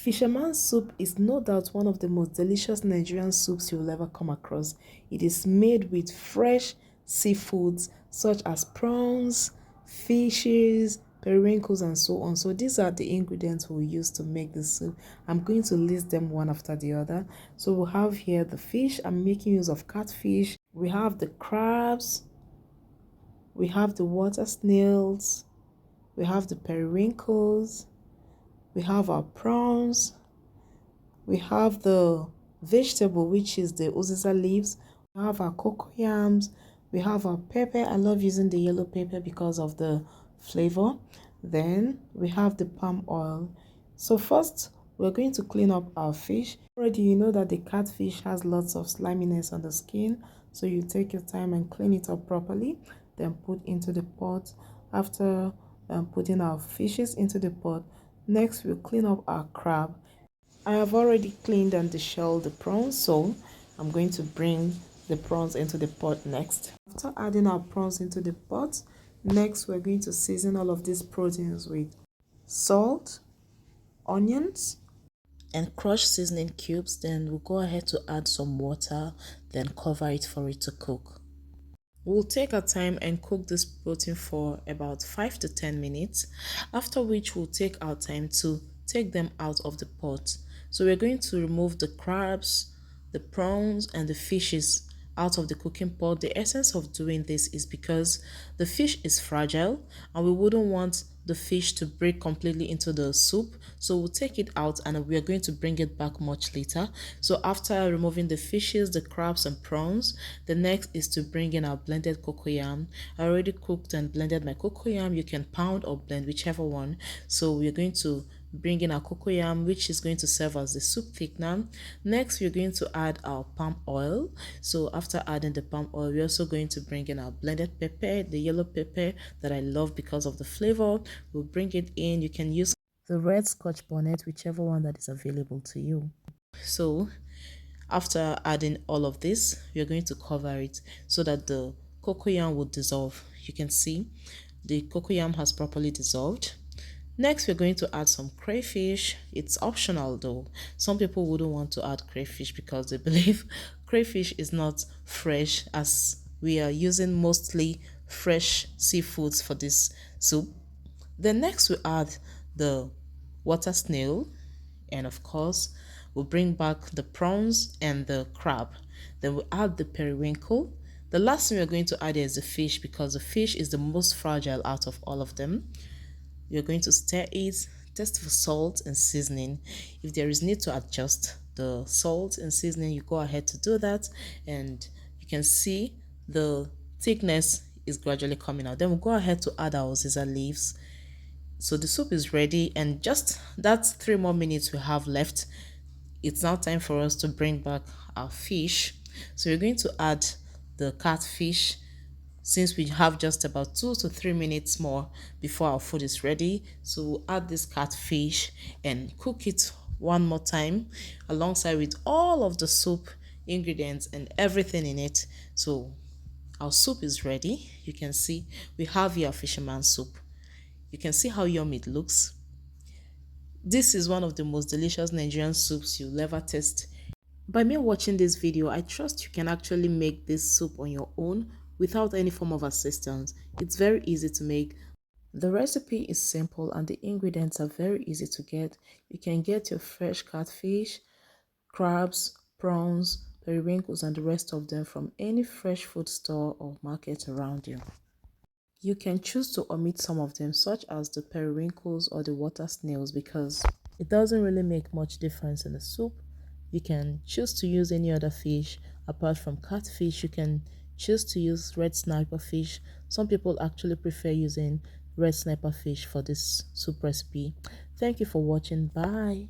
Fisherman soup is no doubt one of the most delicious Nigerian soups you'll ever come across. It is made with fresh seafoods such as prawns, fishes, periwinkles, and so on. So these are the ingredients we'll use to make the soup. I'm going to list them one after the other. So we'll have here the fish. I'm making use of catfish. We have the crabs. We have the water snails. We have the periwinkles. We have our prawns. We have the vegetable, which is the uziza leaves. We have our cocoyams. We have our pepper. I love using the yellow pepper because of the flavor. Then we have the palm oil. So first, we're going to clean up our fish. Already you know that the catfish has lots of sliminess on the skin. So you take your time and clean it up properly. Then put into the pot. After putting our fishes into the pot, next we'll clean up our crab. I have already cleaned and deshelled the prawns, so I'm going to bring the prawns into the pot next. After adding our prawns into the pot, next we're going to season all of these proteins with salt, onions, and crushed seasoning cubes. Then we'll go ahead to add some water, then cover it for it to cook. We'll take our time and cook this protein for about 5 to 10 minutes, after which we'll take our time to take them out of the pot. So we're going to remove the crabs, the prawns, and the fishes out of the cooking pot. The essence of doing this is because the fish is fragile and we wouldn't want the fish to break completely into the soup. So we'll take it out and we are going to bring it back much later. So after removing the fishes, the crabs and prawns, the next is to bring in our blended cocoyam. I already cooked and blended my cocoyam. You can pound or blend, whichever one. So we're going to bring in our cocoyam, which is going to serve as the soup thickener. Next, we're going to add our palm oil. So after adding the palm oil, we're also going to bring in our blended pepper, the yellow pepper that I love because of the flavor. We'll bring it in. You can use the red scotch bonnet, whichever one that is available to you. So after adding all of this, we're going to cover it so that the cocoyam will dissolve. You can see the cocoyam has properly dissolved. Next, we're going to add some crayfish. It's optional though. Some people wouldn't want to add crayfish because they believe crayfish is not fresh, as we are using mostly fresh seafoods for this soup. Then next we add the water snail, and of course we'll bring back the prawns and the crab. Then we'll add the periwinkle. The last thing we're going to add is the fish because the fish is the most fragile out of all of them. You're going to stir it, test for salt and seasoning. If there is need to adjust the salt and seasoning, you go ahead to do that, and you can see the thickness is gradually coming out. Then we'll go ahead to add our uziza leaves. So the soup is ready, and just that's 3 more minutes we have left. It's now time for us to bring back our fish. So we're going to add the catfish, since we have just about 2 to 3 minutes more before our food is ready. So we'll add this catfish and cook it one more time alongside with all of the soup ingredients and everything in it. So our soup is ready. You can see we have here fisherman soup. You can see how yummy it looks. This is one of the most delicious Nigerian soups you'll ever taste. By me watching this video, I trust you can actually make this soup on your own without any form of assistance. It's very easy to make. The recipe is simple and the ingredients are very easy to get. You can get your fresh catfish, crabs, prawns, periwinkles, and the rest of them from any fresh food store or market around you. You can choose to omit some of them, such as the periwinkles or the water snails, because it doesn't really make much difference in the soup. You can choose to use any other fish apart from catfish. You can choose to use red snapper fish. Some people actually prefer using red snapper fish for this soup recipe. Thank you for watching. Bye.